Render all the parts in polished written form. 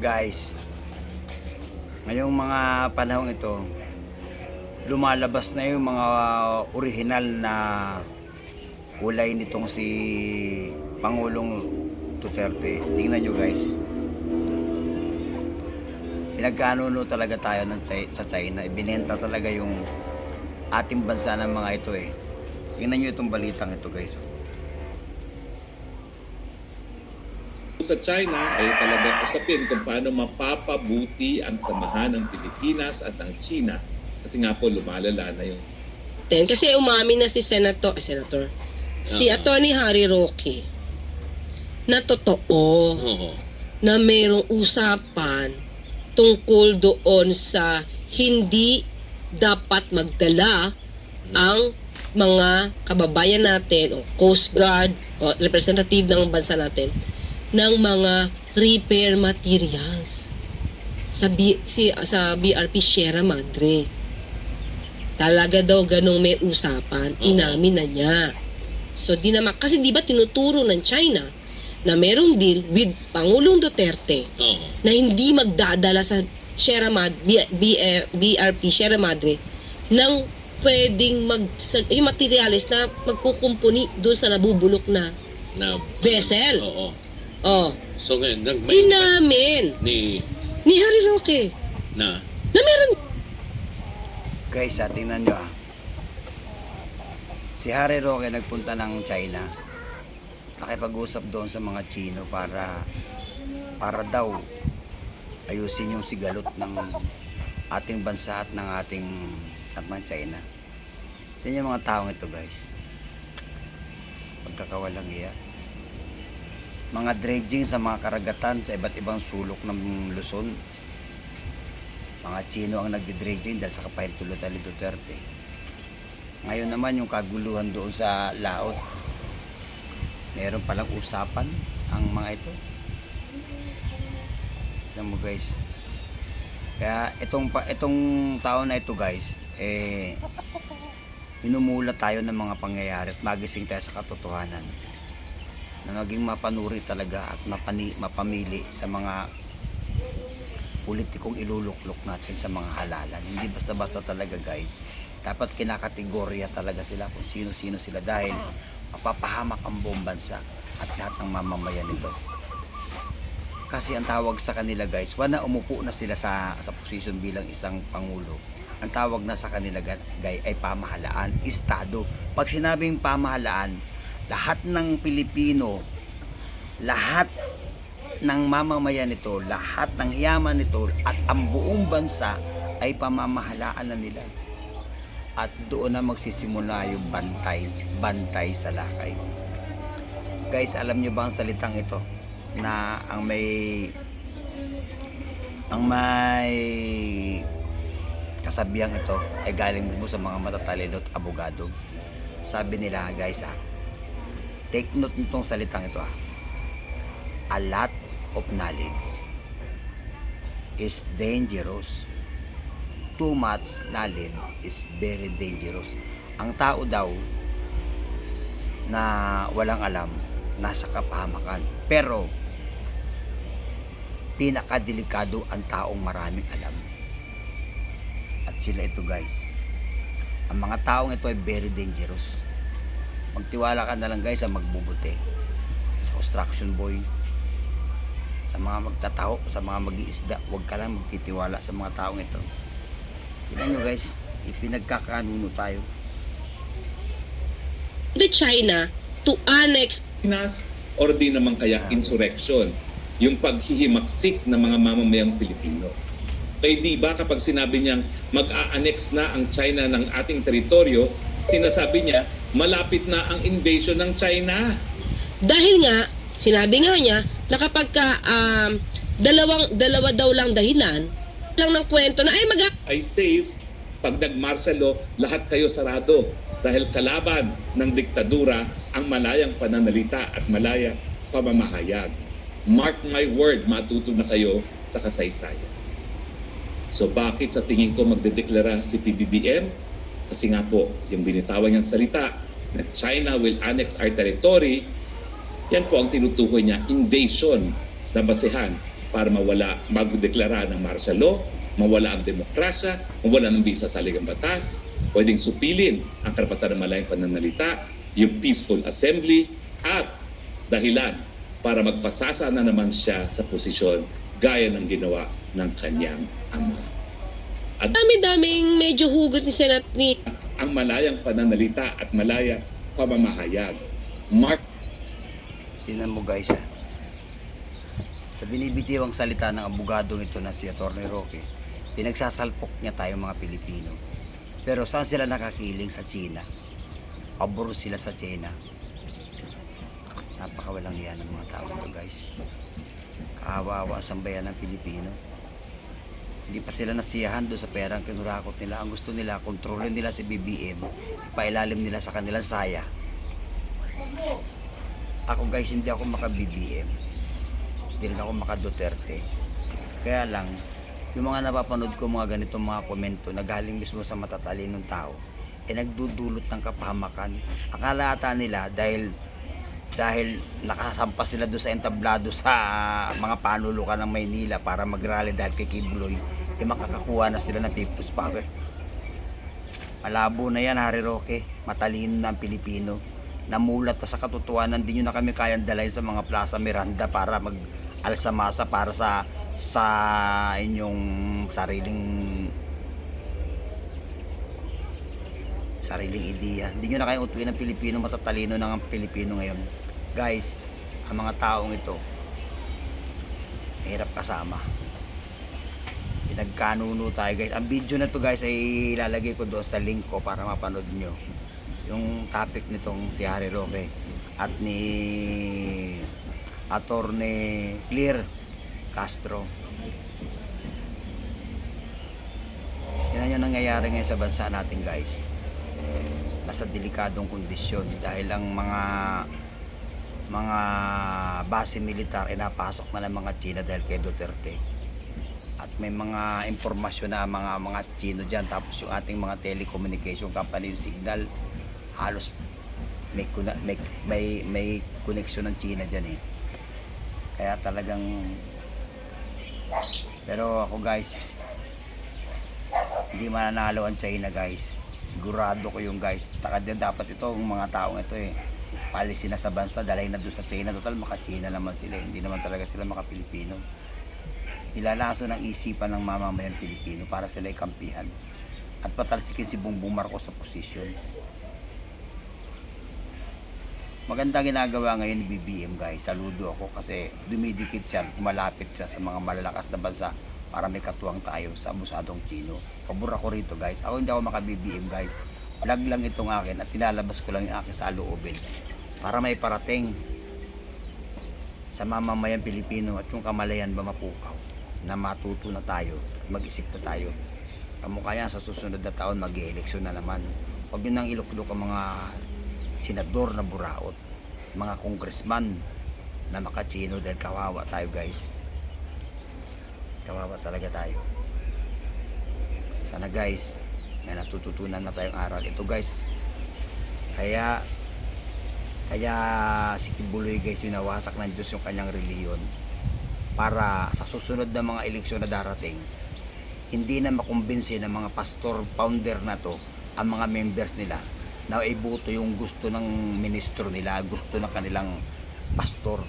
Guys, ngayong mga panahong ito, lumalabas na yung mga orihinal na kulay nitong si Pangulong Duterte. Tingnan nyo guys. Pinagkanuno talaga tayo sa China. Ibinenta talaga yung ating bansa ng mga ito eh. Tingnan nyo itong balitang ito guys. Sa China ay talagang usapin kung paano mapapabuti ang samahan ng Pilipinas at ng China. Kasi nga po lumalala na yung... Kasi umamin na si Senator, si Attorney Harry Roque na totoo na mayroong usapan tungkol doon sa hindi dapat magdala ang mga kababayan natin o Coast Guard o representative ng bansa natin ng mga repair materials sa BRP Sierra Madre. Talaga daw ganong may usapan, inamin na niya. So di naman, kasi di ba tinuturo ng China na merong deal with Pangulong Duterte na hindi magdadala sa Sierra Madre, BRP Sierra Madre ng pwedeng yung materials na magkukumpuni doon sa nabubulok na vessel. So ngayon, inamin ni Harry Roque na meron. Guys, tingnan nyo si Harry Roque nagpunta ng China. Nakipag-usap doon sa mga Chino para daw ayusin yung sigalot ng ating bansa at ng China. Yan yung mga taong ito guys. Pagkakawalang iya. Mga dredging sa mga karagatan sa iba't ibang sulok ng Luzon. Mga Chino ang nagdi-dredging dahil sa kapahintulot ni Duterte. Ngayon naman yung kaguluhan doon sa laot. Meron palang usapan ang mga ito. Tignan mo guys. Kaya itong taon na ito guys, minumula tayo ng mga pangyayari at magising tayo sa katotohanan. Na maging mapanuri talaga at mapamili sa mga politikong iluluklok natin sa mga halalan. Hindi basta-basta talaga guys. Dapat kinakategorya talaga sila kung sino-sino sila dahil mapapahamak ang buong bansa at lahat ng mamamayan nito. Kasi ang tawag sa kanila guys, wala umupo na sila sa posisyon bilang isang pangulo. Ang tawag na sa kanila guys ay pamahalaan, estado. Pag sinabing pamahalaan, lahat ng Pilipino, lahat ng mamamayan nito, lahat ng yaman nito at ang buong bansa ay pamamahalaan na nila. At doon na magsisimula yung bantay sa lakay. Guys, alam nyo ba ang salitang ito na ang may kasabihang ito ay galing mo sa mga matatalino at abogado. Sabi nila guys take note nitong salitang ito a lot of knowledge is dangerous. Too much knowledge is very dangerous. Ang tao daw na walang alam nasa kapahamakan, pero pinakadelikado ang taong maraming alam. At sila ito guys, ang mga taong ito ay very dangerous. Magtiwala ka na lang guys sa magbubuti, sa construction boy, sa mga magtataho, sa mga mag-iisda. Huwag ka lang magtitiwala sa mga taong ito. Tignan nyo guys, ipinagkakanuno tayo. The China to annex Pinas or di naman kaya insurrection, yung paghihimaksik ng mga mamamayang Pilipino. Kaya di ba kapag sinabi niyang mag-a-annex na ang China ng ating teritoryo, sinasabi niya malapit na ang invasion ng China. dahil nga sinabi nga niya na kapag dalawa daw lang dahilan lang ng kwento na Ay safe pag nag-martial law, lahat kayo sarado dahil kalaban ng diktadura ang malayang pananalita at malayang pamamahayag. Mark my word, matuto na kayo sa kasaysayan. So bakit sa tingin ko magdedeklara si PBBM? Kasi nga po, yung binitawan niyang salita na China will annex our territory, yan po ang tinutukoy niya, invasion na basehan para magdeklara ng martial law, mawala ang demokrasya, mawala ng bisa sa ligang batas, pwedeng supilin ang karapatan ng malayang pananalita, yung peaceful assembly, at dahilan para magpasasa na naman siya sa posisyon gaya ng ginawa ng kanyang ama. At Dami-daming medyo hugot ni ang malayang pananalita at malayang pamamahayag. Mark Tingnan mo guys ha. Sa binibitiwang salita ng abogadong ito na si Atty. Roque, pinagsasalpok niya tayong mga Pilipino. Pero saan sila nakakiling? Sa China. Pabor sila sa China. Napakawalang hiya ng mga tao ito guys. Kawawa ang sambayan ng Pilipino. Hindi pa sila nasiyahan doon sa perang kinurakot nila. Ang gusto nila, kontrolin nila si BBM, ipailalim nila sa kanilang saya. Ako guys, hindi ako maka-BBM. Hindi rin ako maka-Duterte. Kaya lang, yung mga napapanood ko mga ganitong mga komento na galing mismo sa matatalinong tao, nagdudulot ng kapahamakan. Akala ata nila dahil nakasampas sila doon sa entablado sa mga panulukan ng Maynila para mag-rally dahil kay Kibuloy, makakakuha na sila ng people's power. Malabo na yan, Harry Roque. Matalino na ang Pilipino. Namulat na sa katotohanan, hindi nyo na kami kayang dalhin sa mga Plaza Miranda para mag-alsamasa para sa inyong sariling ideya. Hindi nyo na kayang utuin ng Pilipino, matatalino ng Pilipino ngayon. Guys, ang mga taong ito, mahirap kasama. Pinagkanuno tayo guys. Ang video na to guys ay ilalagay ko doon sa link ko para mapanood nyo yung topic nitong si Harry Roque at ni Atty. Clear Castro. Yan yung nangyayari ngayon sa bansa natin guys. Nasa delikadong kondisyon dahil ang mga base militar ay napasok na ng mga China dahil kay Duterte. At may mga impormasyon na mga Chino dyan. Tapos yung ating mga telecommunication company, yung Signal, halos may connection ng China dyan eh. Kaya talagang, pero ako guys, hindi mananalo ang China guys. Sigurado ko yung guys. Dapat ito, ang mga taong ito eh, policy na sa bansa, dalay na doon sa China. Total, maka-China naman sila. Hindi naman talaga sila maka-Pilipino. Nilalaso ng isipan ng mamamayan Pilipino para sila ikampihan. At patalsikin si Bongbong Marcos sa posisyon. Maganda ginagawa ngayon ni BBM guys. Saludo ako kasi dumidikit siya, malapit siya sa mga malalakas na bansa para may katuwang tayo sa abusadong Chino. Pabor ako rito guys. Ako hindi ako maka-BBM guys. Vlog lang itong akin at tinalabas ko lang yung akin sa loobin para may parating sa mamamayan Pilipino at yung kamalayan ba mapukaw na matuto na tayo, mag-isip na tayo. Kamukha yan sa susunod na taon mag-i-eleksyon na naman. Huwag yun nang ilok-ilok ang mga senador na buraot, mga congressman na maka-Chino dahil kawawa tayo guys. Kawawa talaga tayo. Sana guys, may natututunan na tayong aral. Ito guys, kaya si Kibuloy guys, winawasak ng Diyos yung kanyang reliyon para sa susunod na mga eleksyon na darating, hindi na makumbinsi ng mga pastor founder na to ang mga members nila na ibuto yung gusto ng ministro nila, gusto ng kanilang pastor.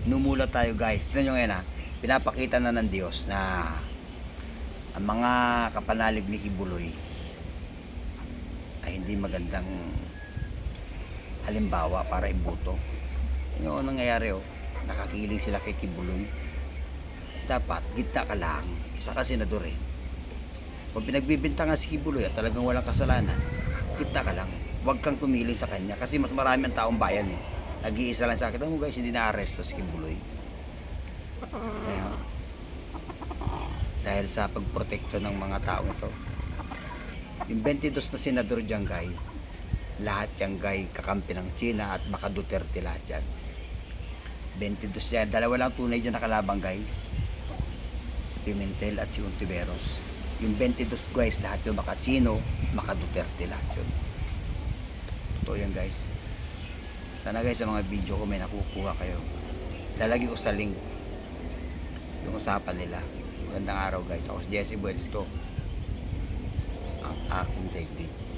Numula tayo guys. Tignan nyo ngayon ha, pinapakita na ng Diyos na ang mga kapanalig ni Kibuloy ay hindi magandang halimbawa para ibuto. Yun yung nangyayari oh, nakakiling sila kay Kibuloy. Dapat gitna ka lang, isa ka senador eh. Kung pinagbibintangan si Kibuloy at talagang walang kasalanan, gitna ka lang, huwag kang tumiling sa kanya kasi mas marami ang taong bayan eh. Nag-iisa lang sa akin, oh guys, hindi na-aresto si Kibuloy. Dahil sa pagprotekto ng mga taong ito. Yung 22 na senador dyan guys, lahat yan guys kakampi ng China at maka Duterte lahat yan. 22 yan, dalawa lang tunay dyan nakalabang guys, si Pimentel at si Ontiveros. Yung 22 guys, lahat yung maka Chino, maka Duterte lahat yun. Totoo yan guys. Sana guys sa mga video ko may nakukuha kayo. Lalagay ko sa link yung usapan nila. Magandang araw guys. Ako si Jesse Bueto. Ang aking daigdig.